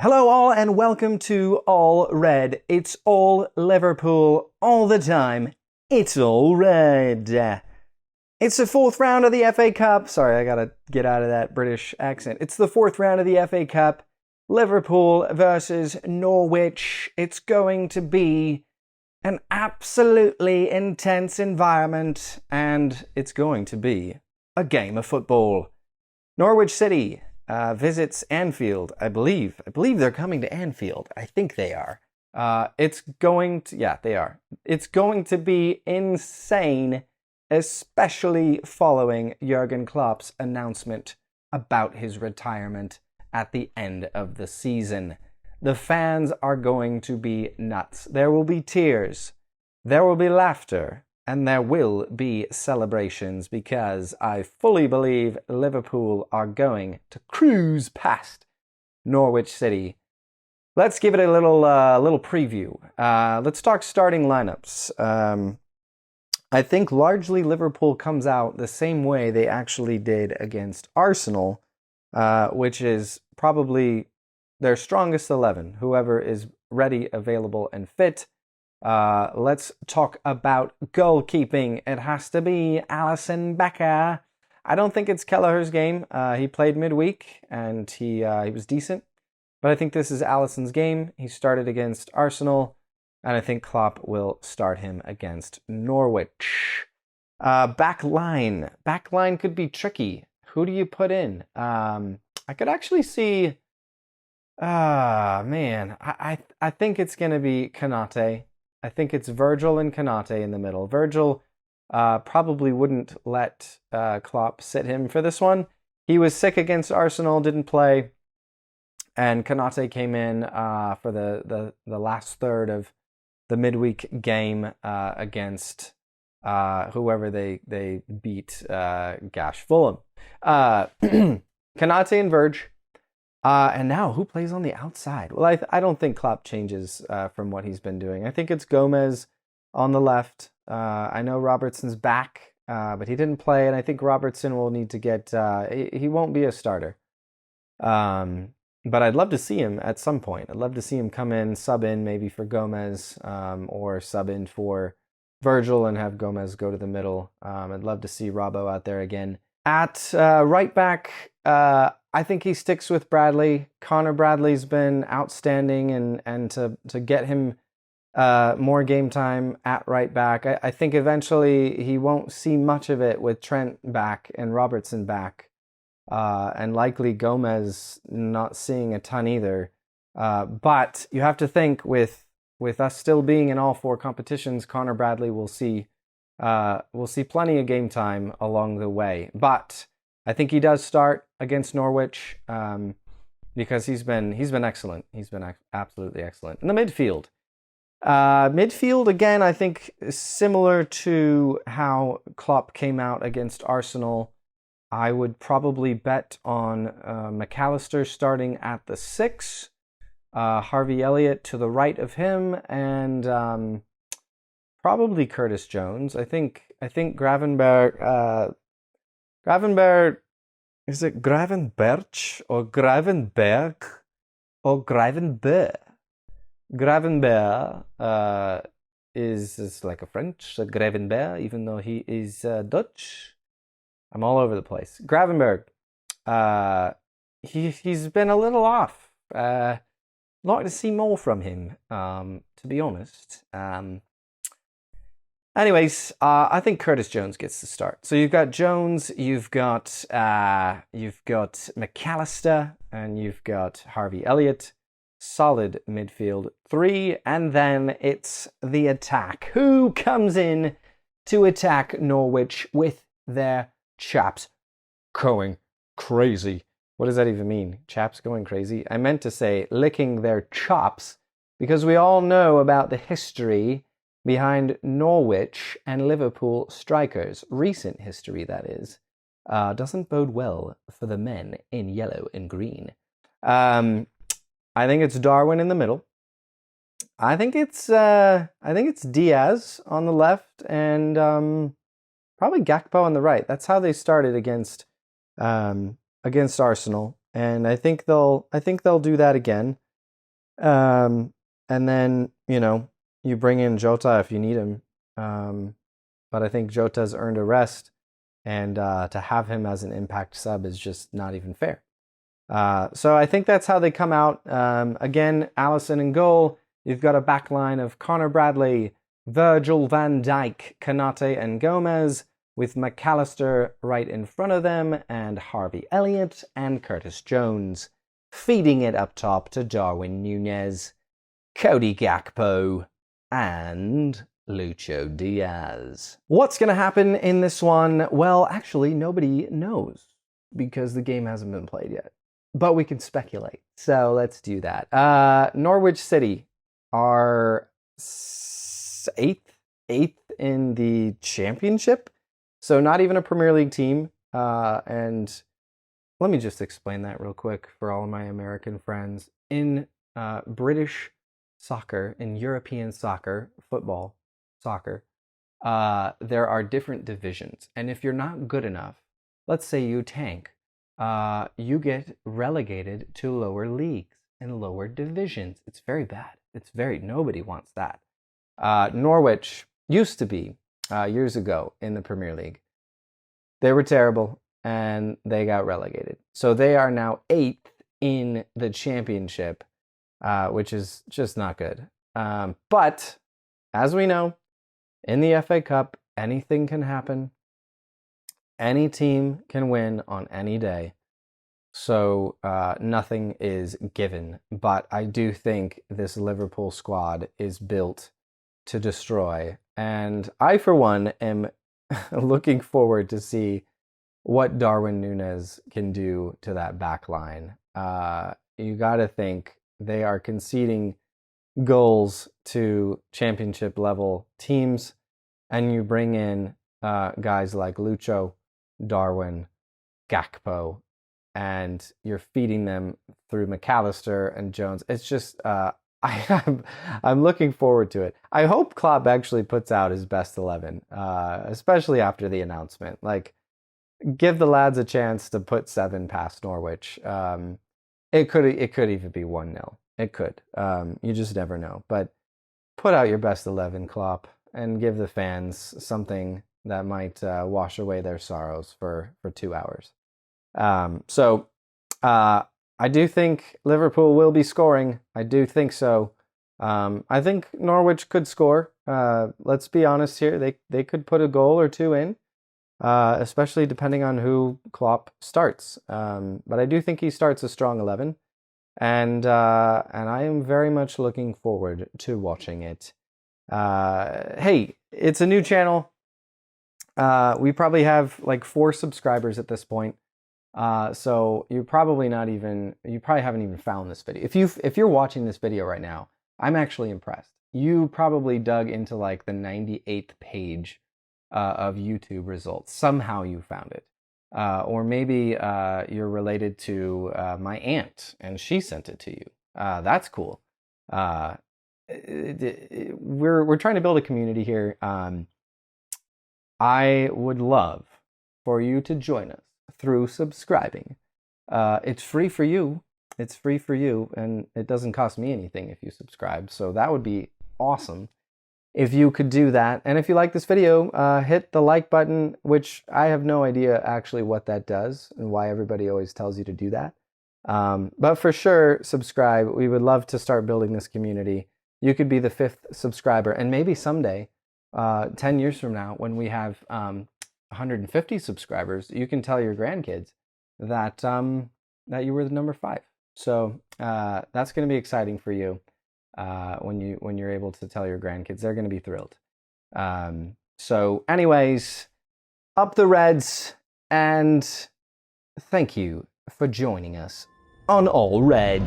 Hello all and welcome to All Red. It's all Liverpool all the time. It's all red. It's the fourth round of the FA Cup. Sorry, I gotta get out of that British accent. It's the fourth round of the FA Cup. Liverpool versus Norwich. It's going to be an absolutely intense environment, and it's going to be a game of football. Norwich City visits Anfield, I believe. I believe they're coming to Anfield. I think they are. They are. It's going to be insane, especially following Jurgen Klopp's announcement about his retirement at the end of the season. The fans are going to be nuts. There will be tears. There will be laughter. And there will be celebrations because I fully believe Liverpool are going to cruise past Norwich City. Let's give it a little preview. Let's talk starting lineups. I think largely Liverpool comes out the same way they actually did against Arsenal, which is probably their strongest 11, whoever is ready, available, and fit. Let's talk about goalkeeping. It has to be Alisson Becker. I don't think it's Kelleher's game. He played midweek and he was decent. But I think this is Alisson's game. He started against Arsenal, and I think Klopp will start him against Norwich. Back line could be tricky. Who do you put in? I could actually see. I think it's going to be Konate. I think it's Virgil and Konate in the middle. Virgil probably wouldn't let Klopp sit him for this one. He was sick against Arsenal, didn't play, and Konate came in for the last third of the midweek game against whoever they beat, Fulham. Konate and Virg. And now, who plays on the outside? Well, I don't think Klopp changes from what he's been doing. I think it's Gomez on the left. I know Robertson's back, but he didn't play, and I think Robertson will need to get... he won't be a starter. But I'd love to see him at some point. I'd love to see him come in, sub in maybe for Gomez, or sub in for Virgil and have Gomez go to the middle. I'd love to see Robbo out there again. At right back... I think he sticks with Bradley. Connor Bradley's been outstanding, and to get him more game time at right back, I think eventually he won't see much of it with Trent back and Robertson back, and likely Gomez not seeing a ton either. But you have to think with us still being in all four competitions, Connor Bradley will see plenty of game time along the way. But I think he does start against Norwich because he's been excellent. He's been absolutely excellent. In the midfield. Midfield, again, I think similar to how Klopp came out against Arsenal. I would probably bet on McAllister starting at the 6, Harvey Elliott to the right of him, and probably Curtis Jones. I think Gravenberg... is it Gravenberch or Gravenberg or Gravenberg? Gravenberg is like a French, a Gravenberg, even though he is Dutch. I'm all over the place. Gravenberg, he's been a little off. Like to see more from him, to be honest. Anyways, I think Curtis Jones gets the start. So you've got Jones, you've got McAllister, and you've got Harvey Elliott. Solid midfield 3, and then it's the attack. Who comes in to attack Norwich with their chaps going crazy? What does that even mean? Chaps going crazy? I meant to say licking their chops, because we all know about the history behind Norwich and Liverpool strikers. Recent history, that is. Doesn't bode well for the men in yellow and green. I think it's Darwin in the middle. I think it's Diaz on the left, and probably Gakpo on the right. That's how they started against Arsenal, and I think they'll do that again. And then, you bring in Jota if you need him. But I think Jota's earned a rest, and to have him as an impact sub is just not even fair. So I think that's how they come out. Again, Alisson in goal. You've got a back line of Connor Bradley, Virgil van Dijk, Konate, and Gomez, with McAllister right in front of them, and Harvey Elliott and Curtis Jones, feeding it up top to Darwin Núñez, Cody Gakpo, and Lucho Diaz. What's going to happen in this one? Well, actually, nobody knows because the game hasn't been played yet. But we can speculate. So let's do that. Norwich City are eighth in the championship. So not even a Premier League team. And let me just explain that real quick for all of my American friends. In British soccer, in European soccer, football, soccer, there are different divisions. And if you're not good enough, let's say you tank, you get relegated to lower leagues and lower divisions. It's very bad. Nobody wants that. Norwich used to be, years ago in the Premier League. They were terrible and they got relegated. So they are now 8th in the championship, which is just not good. But as we know, in the FA Cup, anything can happen. Any team can win on any day. So nothing is given. But I do think this Liverpool squad is built to destroy. And I, for one, am looking forward to see what Darwin Núñez can do to that back line. You got to think they are conceding goals to championship level teams, and you bring in guys like Lucho, Darwin, Gakpo, and you're feeding them through McAllister and Jones. It's just I'm looking forward to it. I hope Klopp actually puts out his best 11, especially after the announcement. Like, give the lads a chance to put 7 past Norwich. It could even be 1-0. It could. You just never know. But put out your best 11, Klopp, and give the fans something that might wash away their sorrows for 2 hours. So I do think Liverpool will be scoring. I do think so. I think Norwich could score. Let's be honest here. They could put a goal or 2 in, especially depending on who Klopp starts. But I do think he starts a strong 11. And I am very much looking forward to watching it. Hey, it's a new channel. We probably have like 4 subscribers at this point. So you probably haven't even found this video. If you're watching this video right now, I'm actually impressed. You probably dug into like the 98th page of YouTube results. Somehow you found it. Or maybe you're related to my aunt and she sent it to you. That's cool. We're trying to build a community here. I would love for you to join us through subscribing. It's free for you. It's free for you, and it doesn't cost me anything if you subscribe. So that would be awesome if you could do that. And if you like this video, hit the like button, which I have no idea actually what that does and why everybody always tells you to do that. But for sure, subscribe. We would love to start building this community. You could be the 5th subscriber, and maybe someday, 10 years from now, when we have 150 subscribers, you can tell your grandkids that that you were the number 5. So that's going to be exciting for you when you're able to tell your grandkids. They're going to be thrilled. So anyways, up the Reds, and thank you for joining us on All Red.